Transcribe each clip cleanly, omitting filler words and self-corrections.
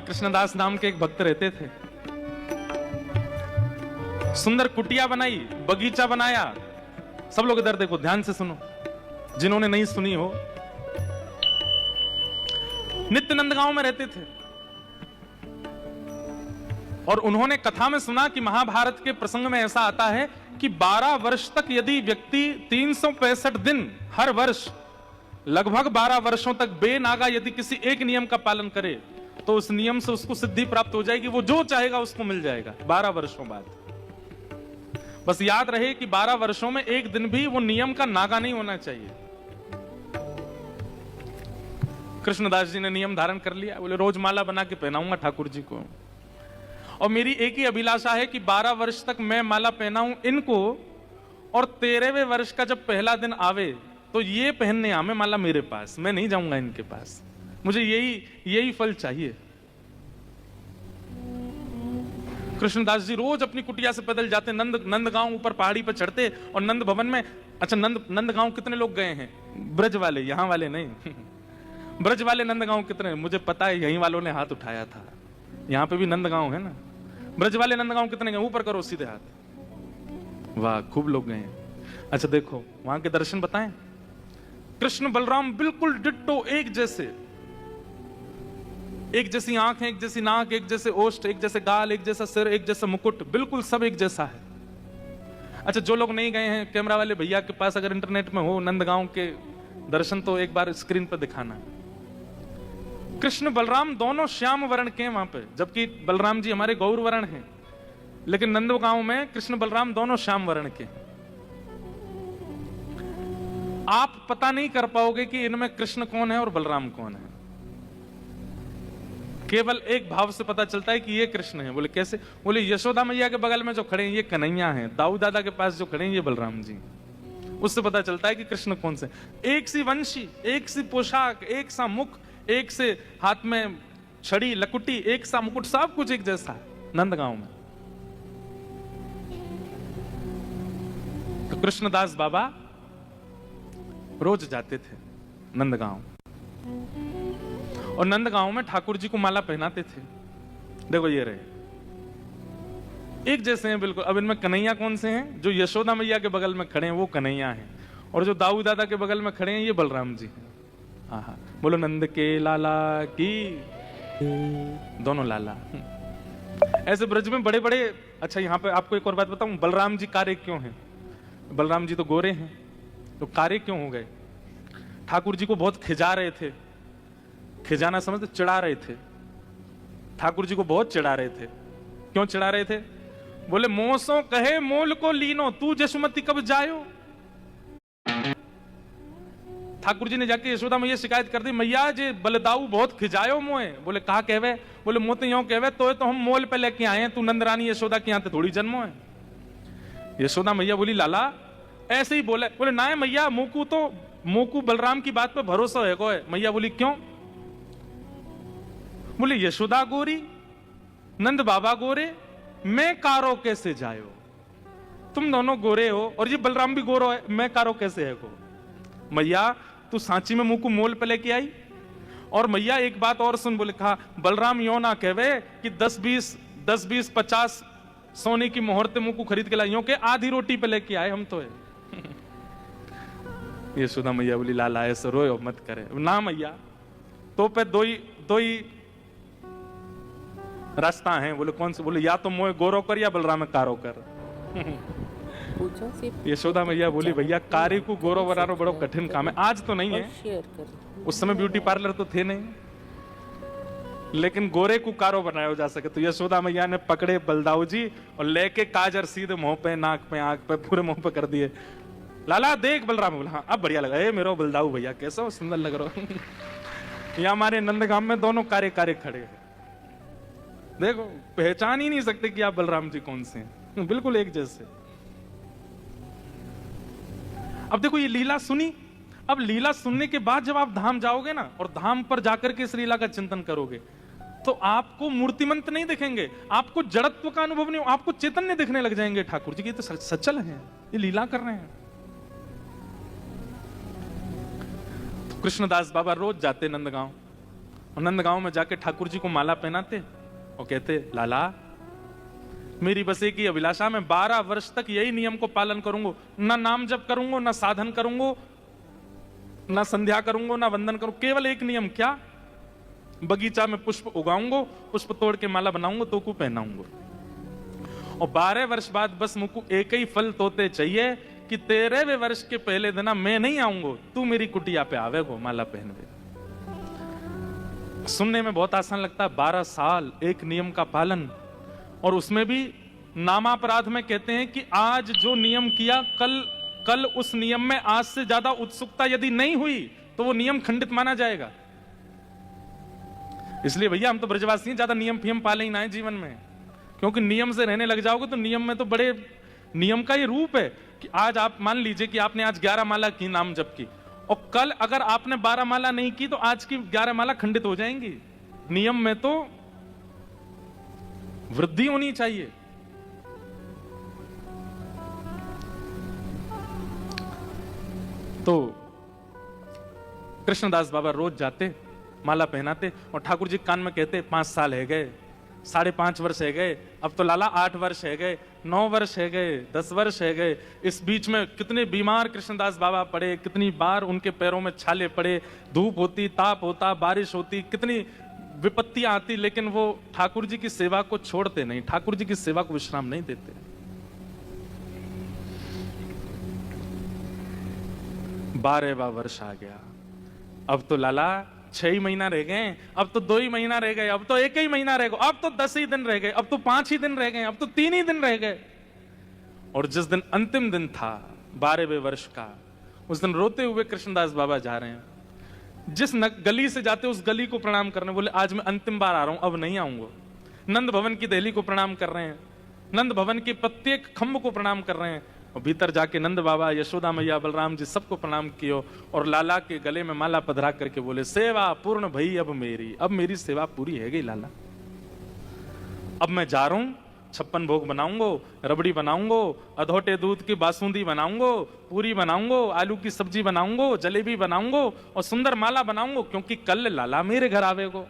कृष्णदास नाम के एक भक्त रहते थे। सुंदर कुटिया बनाई, बगीचा बनाया। सब लोग इधर देखो, ध्यान से सुनो, जिन्होंने नहीं सुनी हो। नित्य नंदगांव में रहते थे और उन्होंने कथा में सुना कि महाभारत के प्रसंग में ऐसा आता है कि 12 वर्ष तक यदि व्यक्ति 365 दिन हर वर्ष लगभग 12 वर्षों तक बेनागा यदि किसी एक नियम का पालन करे तो उस नियम से उसको सिद्धि प्राप्त हो जाएगी। वो जो चाहेगा उसको मिल जाएगा 12 वर्षों बाद। बस याद रहे कि 12 वर्षों में एक दिन भी वो नियम का नागा नहीं होना चाहिए। कृष्णदास जी ने नियम धारण कर लिया, बोले रोज माला बना के पहनाऊंगा ठाकुर जी को, और मेरी एक ही अभिलाषा है कि 12 वर्ष तक मैं माला पहनाऊं इनको, और 13वें वर्ष का जब पहला दिन आवे तो ये पहनने आवे माला मेरे पास, मैं नहीं जाऊंगा इनके पास। मुझे यही फल चाहिए। कृष्णदास जी रोज अपनी कुटिया से पैदल जाते, नंदगांव ऊपर पहाड़ी पर चढ़ते और नंद भवन में। अच्छा, नंदगांव कितने लोग गए हैं? ब्रज वाले, यहां वाले नहीं। ब्रज वाले नंदगांव कितने? मुझे पता है, यहीं वालों ने हाथ उठाया था। यहां पे भी नंदगांव है ना। ब्रज वाले नंदगांव कितने गए? ऊपर करो सीधे हाथ। वाह, खूब लोग गए हैं। अच्छा देखो, वहां के दर्शन बताएं। कृष्ण बलराम बिल्कुल डिट्टो, एक जैसे, एक जैसी आंखें, एक जैसी नाक, एक जैसे ओष्ठ, एक जैसे गाल, एक जैसा सिर, एक जैसा मुकुट, बिल्कुल सब एक जैसा है। अच्छा, जो लोग नहीं गए हैं, कैमरा वाले भैया के पास अगर इंटरनेट में हो नंदगांव के दर्शन, तो एक बार स्क्रीन पर दिखाना। कृष्ण बलराम दोनों श्याम वर्ण के वहां पे, जबकि बलराम जी हमारे गौर वर्ण हैं, लेकिन नंदगांव में कृष्ण बलराम दोनों श्याम वर्ण के। आप पता नहीं कर पाओगे कि इनमें कृष्ण कौन है और बलराम कौन है। केवल एक भाव से पता चलता है कि ये कृष्ण है। बोले कैसे? बोले यशोदा मैया के बगल में जो खड़े हैं ये कन्हैया हैं, दाऊ दादा के पास जो खड़े हैं ये बलराम जी। उससे पता चलता है कि कृष्ण कौन से। एक सी वंशी, एक सी पोशाक, एक सा मुख, एक से हाथ में छड़ी लकुटी, एक सा मुकुट, सब कुछ एक जैसा है नंदगांव में। तो कृष्णदास बाबा रोज जाते थे नंदगांव, और नंदगांव में ठाकुर जी को माला पहनाते थे। देखो ये रहे, एक जैसे हैं बिल्कुल। अब इनमें कन्हैया कौन से हैं? जो यशोदा मैया के बगल में खड़े हैं वो कन्हैया हैं, और जो दाऊ दादा के बगल में खड़े हैं ये बलराम जी हैं। हाँ, बोलो नंद के लाला की, दोनों लाला। ऐसे ब्रज में बड़े बड़े। अच्छा, यहाँ पे आपको एक और बात बताऊं, बलराम जी कारे क्यों हैं? बलराम जी तो गोरे हैं, तो कारे क्यों हो गए? ठाकुर जी को बहुत खिजा रहे थे। खिजाना समझते? चिढ़ा रहे थे। ठाकुर जी को बहुत चिढ़ा रहे थे। क्यों चिढ़ा रहे थे? बोले मोसो कहे मोल को लीनो, तू जसुमती कब जायो। ठाकुर जी ने जाके यशोदा मैया शिकायत कर दी, मैया जे बलदाऊ बहुत खिजायो मोए। बोले कहा कहवे? बोले मोते यो कहवे तो हम मोल पे लेके आए हैं, तू नंदरानी यशोदा के यहाँ थोड़ी जन्मो है। यशोदा मैया बोली लाला ऐसे ही बोले। बोले ना मैया, मोकू बलराम की बात पे भरोसा है को है। मैया बोली क्यों? बोले यशोदा गोरी, नंद बाबा गोरे, मैं कारो कैसे जायो? तुम दोनों गोरे हो और ये बलराम भी गोरो है, मैं कारो कैसे है को? मैया तू सांची में मुंह को मोल पे लेके आई। और मैया एक बात और सुन, बोले कहा बलराम यो ना कहवे कि 10-20 50 सोने की मोहरते मुंह को खरीद के लाइयों के आधी रोटी पे लेके आए हम तो है। यशोदा मैया बोली लाला ऐसे रोयो मत करे ना मैया, तो पे दो ही रास्ता है। बोले कौन से? बोले या तो मोए गोरो कर या बलराम कारो कर। यशोदा मैया बोली भैया कारी को गोरो बनाना बड़ा कठिन काम है। आज तो नहीं है, उस समय ब्यूटी पार्लर तो थे नहीं, लेकिन गोरे को कारो बनाया जा सके। तो यशोदा मैया ने पकड़े बलदाऊ जी और लेके काजर सीधे मुंह पे, नाक पे, आंख पे, पूरे मुंह पे कर दिए। लाला देख बलराम। बोला हाँ अब बढ़िया लगा, ए मेरा बलदाऊ भैया कैसा सुंदर लग रहा हो। यहाँ हमारे नंदगांव में दोनों कारे खड़े हैं। देखो पहचान ही नहीं सकते कि आप बलराम जी कौन से हैं, बिल्कुल एक जैसे। अब देखो ये लीला सुनी। अब लीला सुनने के बाद जब आप धाम जाओगे ना, और धाम पर जाकर के इस लीला का चिंतन करोगे, तो आपको मूर्तिमंत नहीं दिखेंगे, आपको जड़त्व का अनुभव नहीं, आपको चैतन्य दिखने लग जाएंगे। ठाकुर जी की तो सचल है, ये लीला कर रहे हैं। तो कृष्णदास बाबा रोज जाते नंदगांव, और नंदगांव में जाके ठाकुर जी को माला पहनाते और कहते, लाला मेरी बस एक ही अभिलाषा, मैं 12 वर्ष तक यही नियम को पालन करूंगा, ना नाम जप करूंगा, ना साधन करूंगा, ना संध्या करूंगा, ना वंदन करूंगा, केवल एक नियम, क्या? बगीचा में पुष्प उगाऊंगा, पुष्प तोड़ के माला बनाऊंगा, तो को पहनाऊंगा। और 12 वर्ष बाद बस मुझको एक ही फल तोते चाहिए कि 13वें वर्ष के पहले दिन मैं नहीं आऊंगा, तू मेरी कुटिया पे आवेगो माला पहनवे। सुनने में बहुत आसान लगता है, 12 साल एक नियम का पालन, और उसमें भी नामापराध में कहते हैं कि आज जो नियम किया, कल उस नियम में आज से ज्यादा उत्सुकता यदि नहीं हुई तो वो नियम खंडित माना जाएगा। इसलिए भैया हम तो ब्रजवासी हैं, ज्यादा नियम फियम पाले ही ना है जीवन में, क्योंकि नियम से रहने लग जाओगे तो नियम में तो बड़े नियम का ये रूप है कि आज आप मान लीजिए कि आपने आज 11 माला की नाम जप की, और कल अगर आपने 12 माला नहीं की तो आज की 11 माला खंडित हो जाएंगी। नियम में तो वृद्धि होनी चाहिए। तो कृष्णदास बाबा रोज जाते, माला पहनाते और ठाकुर जी कान में कहते, 5 साल है गए, 5.5 वर्ष है गए, अब तो लाला 8 वर्ष है गए, 9 वर्ष है गए, 10 वर्ष है गए। इस बीच में कितने बीमार कृष्णदास बाबा पड़े, कितनी बार उनके पैरों में छाले पड़े, धूप होती, ताप होता, बारिश होती, कितनी विपत्तियां आती, लेकिन वो ठाकुर जी की सेवा को छोड़ते नहीं, ठाकुर जी की सेवा को विश्राम नहीं देते। 12वां वर्ष आ गया, अब तो लाला 6 ही महीना रह गए, अब तो 2 ही महीना रह गए, अब तो 1 ही महीना रह गया, अब तो 10 ही दिन रह गए, अब तो 5 ही दिन रह गए, अब तो 3 ही दिन रह गए। और जिस दिन अंतिम दिन था 12वें वर्ष का, उस दिन रोते हुए कृष्णदास बाबा जा रहे हैं, जिस गली से जाते उस गली को प्रणाम करने, बोले आज मैं अंतिम बार आ रहा हूं, अब नहीं आऊंगा। नंद भवन की दहली को प्रणाम कर रहे हैं, नंद भवन के प्रत्येक खंभ को प्रणाम कर रहे हैं, और भीतर जाके नंद बाबा, यशोदा मैया, बलराम जी सबको प्रणाम कियो, और लाला के गले में माला पधरा करके बोले, सेवा पूर्ण भई अब मेरी सेवा पूरी है गई लाला, अब मैं जा रहा हूं, 56 भोग बनाऊंगो, रबड़ी बनाऊंगो, अधोटे दूध की बासुंदी बनाऊंगो, पूरी बनाऊंगो, आलू की सब्जी बनाऊंगो, जलेबी बनाऊंगो और सुंदर माला बनाऊंगो, क्योंकि कल लाला मेरे घर आवेगो।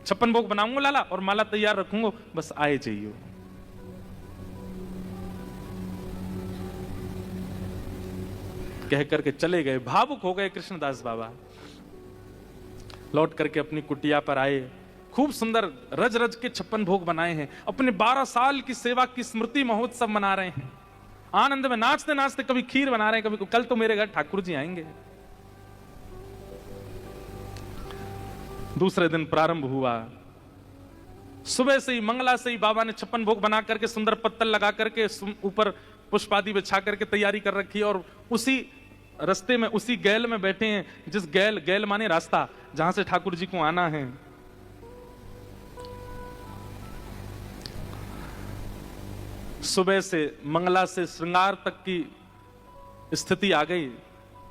56 भोग बनाऊंगो लाला और माला तैयार रखूंगो, बस आए जाइयो। कह करके चले गए। भावुक हो गए कृष्णदास बाबा, लौट करके अपनी कुटिया पर आए, खूब सुंदर रज रज के 56 भोग बनाए हैं, अपने 12 साल की सेवा की स्मृति महोत्सव मना रहे हैं, आनंद में नाचते नाचते, कभी खीर बना रहे हैं, कभी कल तो मेरे घर ठाकुर जी आएंगे। दूसरे दिन प्रारंभ हुआ, सुबह से ही मंगला से ही बाबा ने 56 भोग बना करके सुंदर पत्तल लगा करके ऊपर पुष्प आदि बिछा करके तैयारी कर रखी है, और उसी रास्ते में, उसी गैल में बैठे हैं, जिस गैल माने रास्ता, जहां से ठाकुर जी को आना है। सुबह से मंगला से श्रृंगार तक की स्थिति आ गई।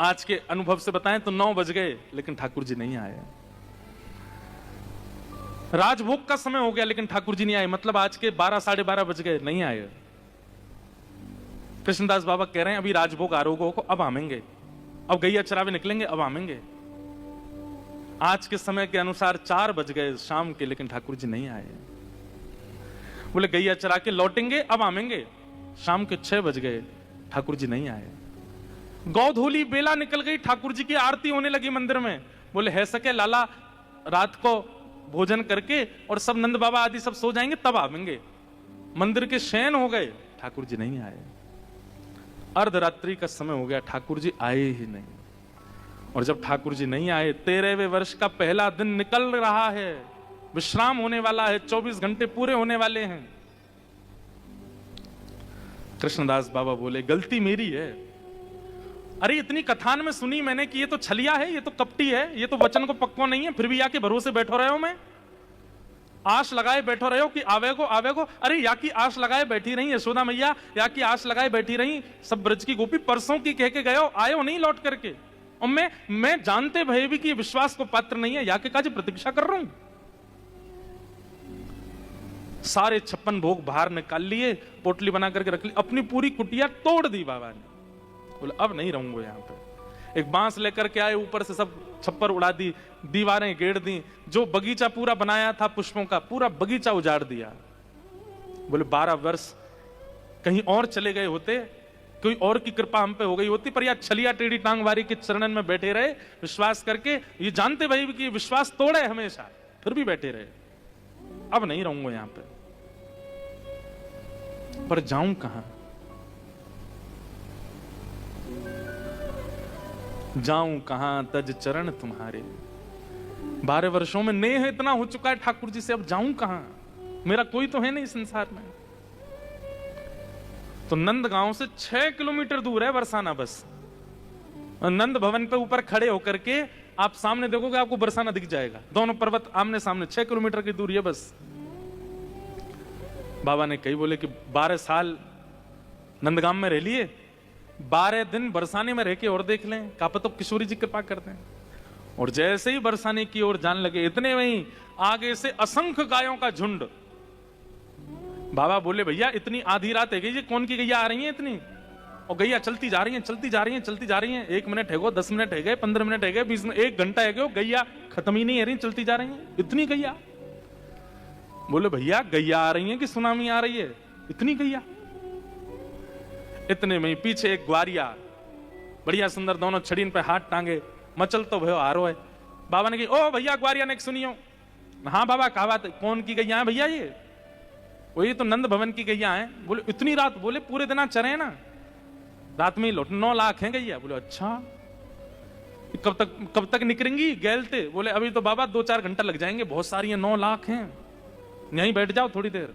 आज के अनुभव से बताएं तो 9 बज गए, लेकिन ठाकुर जी नहीं आए। राजभोग का समय हो गया, लेकिन ठाकुर जी नहीं आए, मतलब आज के 12 साढ़े 12 बज गए, नहीं आए। कृष्णदास बाबा कह रहे हैं अभी राजभोग आरोग्य को, अब आमेंगे, अब गैया चरावे निकलेंगे, अब आमेंगे। आज के समय के अनुसार 4 बज गए शाम के, लेकिन ठाकुर जी नहीं आए। बोले गैया चरा के लौटेंगे, अब आमेंगे। शाम के 6 बज गए, ठाकुर जी नहीं आए। गौधोली बेला निकल गई, ठाकुर जी की आरती होने लगी मंदिर में। बोले है सके लाला रात को भोजन करके और सब नंद बाबा आदि सब सो जाएंगे, तब आवेंगे। मंदिर के शयन हो गए, ठाकुर जी नहीं आए। अर्धरात्रि का समय हो गया, ठाकुर जी आए ही नहीं। और जब ठाकुर जी नहीं आए, 13वें वर्ष का पहला दिन निकल रहा है, विश्राम होने वाला है, 24 घंटे पूरे होने वाले हैं। कृष्णदास बाबा बोले गलती मेरी है। अरे इतनी कथान में सुनी मैंने कि ये तो छलिया है, ये तो कपटी है, ये तो वचन को पक्को नहीं है, फिर भी या के भरोसे बैठो रहे हो, मैं आश लगाए बैठो रहे हो कि आवेगो आवेगो। अरे या की आश लगाए बैठी रही यशोदा मैया, या की आश लगाए बैठी रही सब ब्रज की गोपी, परसों की कह के गए हो, आए हो नहीं लौट करके। और मैं जानते भय भी कि ये विश्वास को पात्र नहीं है, या के काज प्रतीक्षा कर रहा हूं। सारे 56 भोग बाहर निकाल लिए, पोटली बना करके रख ली, अपनी पूरी कुटिया तोड़ दी बाबा ने। बोले अब नहीं रहूंगा यहां पे। एक बांस लेकर के आए, ऊपर से सब छप्पर उड़ा दी, दीवारें गेड़ दी, जो बगीचा पूरा बनाया था पुष्पों का, पूरा बगीचा उजाड़ दिया। बोले 12 वर्ष कहीं और चले गए होते, कोई और की कृपा हम पे हो गई होती, पर यार छलिया टेढ़ी टांग वारी के चरणन में बैठे रहे विश्वास करके, ये जानते भाई कि विश्वास तोड़े हमेशा, फिर भी बैठे रहे। अब नहीं रहूंगा यहां पे, पर जाऊं कहां, जाऊं कहां तज चरण तुम्हारे। 12 वर्षों में नेह इतना हो चुका है ठाकुर जी से, अब जाऊं कहां, मेरा कोई तो है नहीं संसार में। तो नंद गांव से 6 किलोमीटर दूर है बरसाना बस। नंद भवन पे ऊपर खड़े होकर के आप सामने देखोगे, आपको बरसाना दिख जाएगा, दोनों पर्वत आमने सामने, 6 किलोमीटर की दूरी है बस। बाबा ने कही बोले कि 12 साल नंदगाम में रह लिए, 12 दिन बरसाने में रह के और देख लें, का पता तो किशोरी जी कृपा करते हैं। और जैसे ही बरसाने की ओर जाने लगे, इतने में ही आगे से असंख्य गायों का झुंड। बाबा बोले भैया इतनी आधी रात है गई, ये कौन की गैया आ रही है इतनी, और गैया चलती जा रही है, चलती जा रही है, चलती जा रही है, 1 मिनट है गो, 10 मिनट है गए, 15 मिनट है गए, 20 मिनट, 1 घंटा है गए, गैया खत्म ही नहीं है रही, चलती जा रही है, इतनी गैया। बोले भैया गैया आ रही है कि सुनामी आ रही है, इतनी गैया। इतने में पीछे एक ग्वारिया बढ़िया सुंदर, दोनों छड़ीन पे हाथ टांगे, मचल तो भयो हारो है। बाबा ने कही ओ भैया ग्वारिया ने सुनियो। हाँ बाबा कहा बात, कौन की गैया है भैया ये? वही तो नंद भवन की गैया है। बोले इतनी रात? बोले पूरे दिन चरे ना, रात में ही लौट, 9 लाख है गैया। बोले अच्छा, कब तक निकलेंगी गैलते? बोले अभी तो बाबा 2-4 घंटा लग जाएंगे, बहुत सारी है, 9 लाख हैं, यहीं बैठ जाओ थोड़ी देर।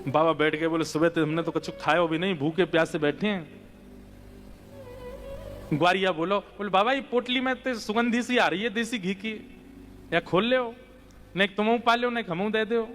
बाबा बैठ गए। बोले सुबह तो हमने तो कुछ खाया भी नहीं, भूखे प्यासे बैठे हैं। ग्वारिया बोले बाबा ये पोटली में तो सुगंधी सी आ रही है देसी घी की, या खोल ले हो, नहीं तुम पा लो, नहीं हमू दे दो।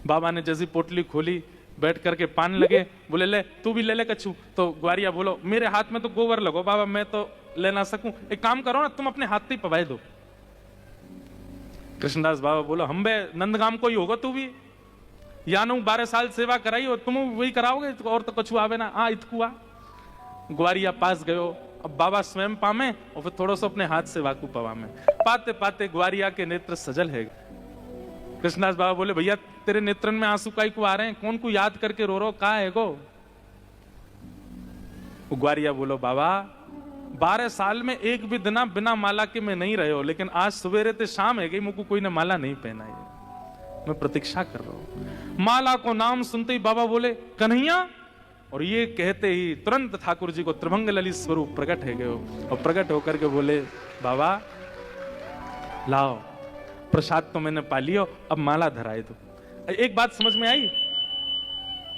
बाबा ने जैसी पोटली खोली, बैठ करके पान लगे। बोले ले तू भी ले ले कछु। तो ग्वारिया बोलो मेरे हाथ में तो गोबर लगो बाबा, मैं तो ले ना सकूं, एक काम करो ना तुम अपने हाथ से ही पवाए दो। कृष्णदास बाबा बोलो हम बे नंदगाम को ही होगा तू भी, यानो 12 साल सेवा कराई और तुम वही कराओगे, और तो कछु आवे ना। हाँ इतकुआ ग्वारिया पास गयो। अब बाबा स्वयं पामे और फिर थोड़ा सा अपने हाथ से वाकू पवा में, पाते पाते ग्वारिया के नेत्र सजल है। कृष्णदास बाबा बोले भैया तेरे नेत्रन में आंसू काई को आ रहे हैं, कौन को याद करके रो रो, कहा है गो? ग्वारिया बोलो बाबा 12 साल में एक भी दिन बिना माला के मैं नहीं रहे हो, लेकिन आज सवेरे ते शाम है गई मुझको कोई ने माला नहीं पहना है, मैं प्रतीक्षा कर रहा हूं। माला को नाम सुनते ही बाबा बोले कन्हैया, और ये कहते ही तुरंत ठाकुर जी को त्रिभंग ललित स्वरूप प्रकट है गए, और प्रकट होकर के बोले बाबा लाओ प्रसाद तो मैंने पा लियो, अब माला धराए दो। एक बात समझ में आई,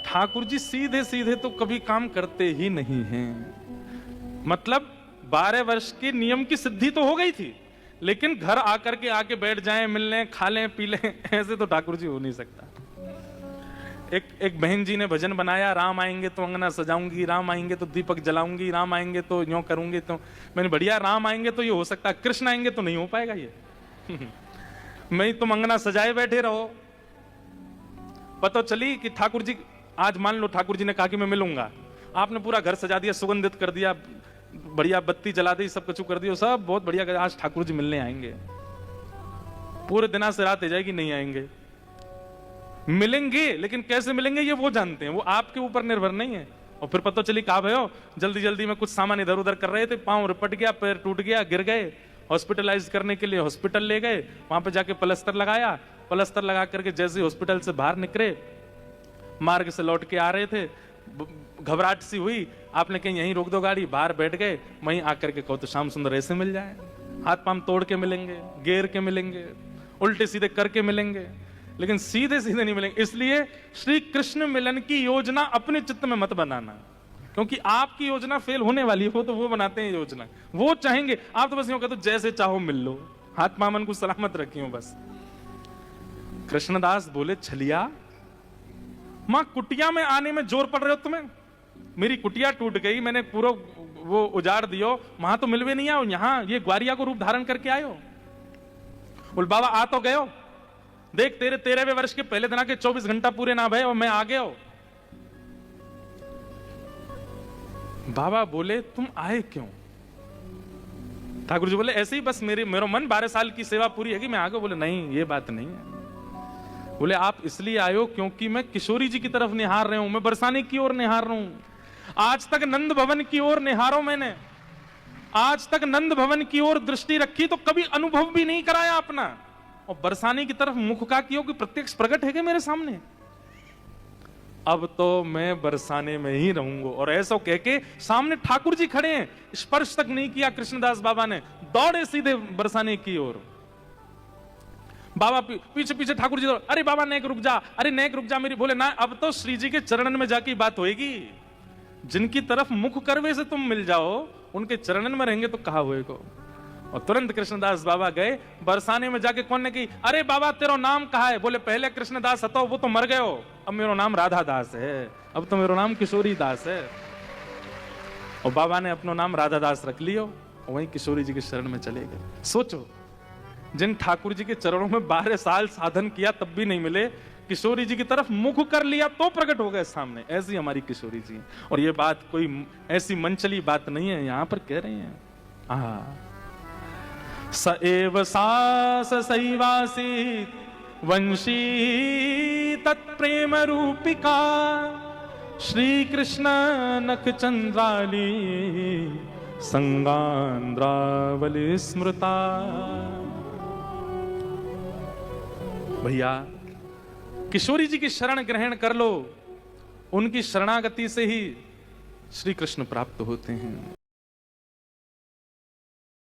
ठाकुर जी सीधे सीधे तो कभी काम करते ही नहीं हैं। मतलब 12 वर्ष के नियम की सिद्धि तो हो गई थी, लेकिन घर आकर के आके बैठ जाएं, मिल लें, खा लें, पी लें, ऐसे तो ठाकुर जी हो नहीं सकता। एक बहन जी ने भजन बनाया, राम आएंगे तो अंगना सजाऊंगी, राम आएंगे तो दीपक जलाऊंगी, राम आएंगे तो यूं करूंगी। तो मैंने बढ़िया, राम आएंगे तो ये हो सकता है, कृष्ण आएंगे तो नहीं हो पाएगा ये। मैं तुम अंगना सजाए बैठे रहो। पता चली कि ठाकुर जी, आज मान लो ठाकुर जी ने कहा कि मैं मिलूंगा, आपने पूरा घर सजा दिया, सुगंधित कर दिया, बढ़िया बत्ती जला दी, सब कुछ कर दिया, सब बहुत बढ़िया, आज ठाकुर जी मिलने आएंगे। पूरे दिन से रात हो जाएगी, नहीं आएंगे। मिलेंगे लेकिन कैसे मिलेंगे ये वो जानते हैं, वो आपके ऊपर निर्भर नहीं है। और फिर पता चली कहा भयो जल्दी जल्दी में कुछ सामान इधर उधर कर रहे थे, पांव रिपट गया, पैर टूट गया, गिर गए, हॉस्पिटलाइज करने के लिए हॉस्पिटल ले गए, वहां पे जाके प्लास्टर लगाया, प्लास्टर लगा करके जैसे हॉस्पिटल से बाहर निकले, मार्ग से लौट के आ रहे थे, घबराहट सी हुई, आपने कहीं यहीं रोक दो गाड़ी, बाहर बैठ गए, वहीं आकर के कहो तो श्याम सुंदर ऐसे मिल जाए, हाथ पांव तोड़ के मिलेंगे, गेर के मिलेंगे, उल्टे सीधे करके मिलेंगे, लेकिन सीधे सीधे नहीं मिलेंगे। इसलिए श्री कृष्ण मिलन की योजना अपने चित्त में मत बनाना, क्योंकि आपकी योजना फेल होने वाली है। वो तो वो बनाते हैं योजना, वो चाहेंगे, आप तो बस यूं कहते हो जैसे चाहो मिल लो, हाथ मामन को सलामत रखी हो बस। कृष्णदास बोले छलिया, मां कुटिया में आने में जोर पड़ रहे हो तुम्हें, मेरी कुटिया टूट गई, मैंने पूरा वो उजाड़ दियो, वहां तो मिलवे नहीं आओ, यहां ये ग्वारिया को रूप धारण करके आयो। बोल बाबा आ तो गयो, देख तेरे 13वें वर्ष के पहले दिन के 24 घंटा पूरे ना भय और मैं आ गया। बाबा बोले तुम आए क्यों? ठाकुर जी बोले ऐसे ही बस मेरा मन 12 साल की सेवा पूरी है कि मैं आगे। बोले नहीं, ये बात नहीं है। बोले आप इसलिए आयो क्योंकि मैं किशोरी जी की तरफ निहार रहे हूं, मैं बरसाने की ओर निहार रहा हूं। आज तक नंद भवन की ओर निहारो मैंने, आज तक नंद भवन की ओर दृष्टि रखी तो कभी अनुभव भी नहीं कराया अपना, और बरसाने की तरफ मुख का कियो कि प्रत्यक्ष प्रकट है कि मेरे सामने। अब तो मैं बरसाने में ही रहूंगा। और ऐसा कह के सामने ठाकुर जी खड़े हैं, स्पर्श तक नहीं किया कृष्णदास बाबा ने, दौड़े सीधे बरसाने की ओर। बाबा पीछे पीछे ठाकुर जी, अरे बाबा नेक रुक जा, अरे नेक रुक जा मेरी। बोले ना, अब तो श्री जी के चरणन में जाके बात होएगी। जिनकी तरफ मुख करवे से तुम मिल जाओ, उनके चरणन में रहेंगे तो कहा होएगा। और तुरंत कृष्णदास बाबा गए बरसाने में जाके। कौन ने की, अरे बाबा तेरा नाम कहा है? बोले पहले कृष्णदास हतो, वो तो मर गए हो, अब मेरा नाम राधा दास है, अब तो मेरा नाम किशोरी दास है। और बाबा ने अपना नाम राधा दास रख लियो, और वहीं किशोरी जी के शरण में चले गए। सोचो, जिन ठाकुर जी के चरणों में 12 साल साधन किया तब भी नहीं मिले, किशोरी जी की तरफ मुख कर लिया तो प्रकट हो गए सामने। ऐसी हमारी किशोरी जी। और ये बात कोई ऐसी मनचली बात नहीं है, यहां पर कह रहे हैं। स एव सास सैवासी वंशी तत्प्रेम रूपिका, श्री कृष्ण नख चंद्राली संगांद्रावली स्मृता। भैया किशोरी जी की शरण ग्रहण कर लो, उनकी शरणागति से ही श्री कृष्ण प्राप्त होते हैं।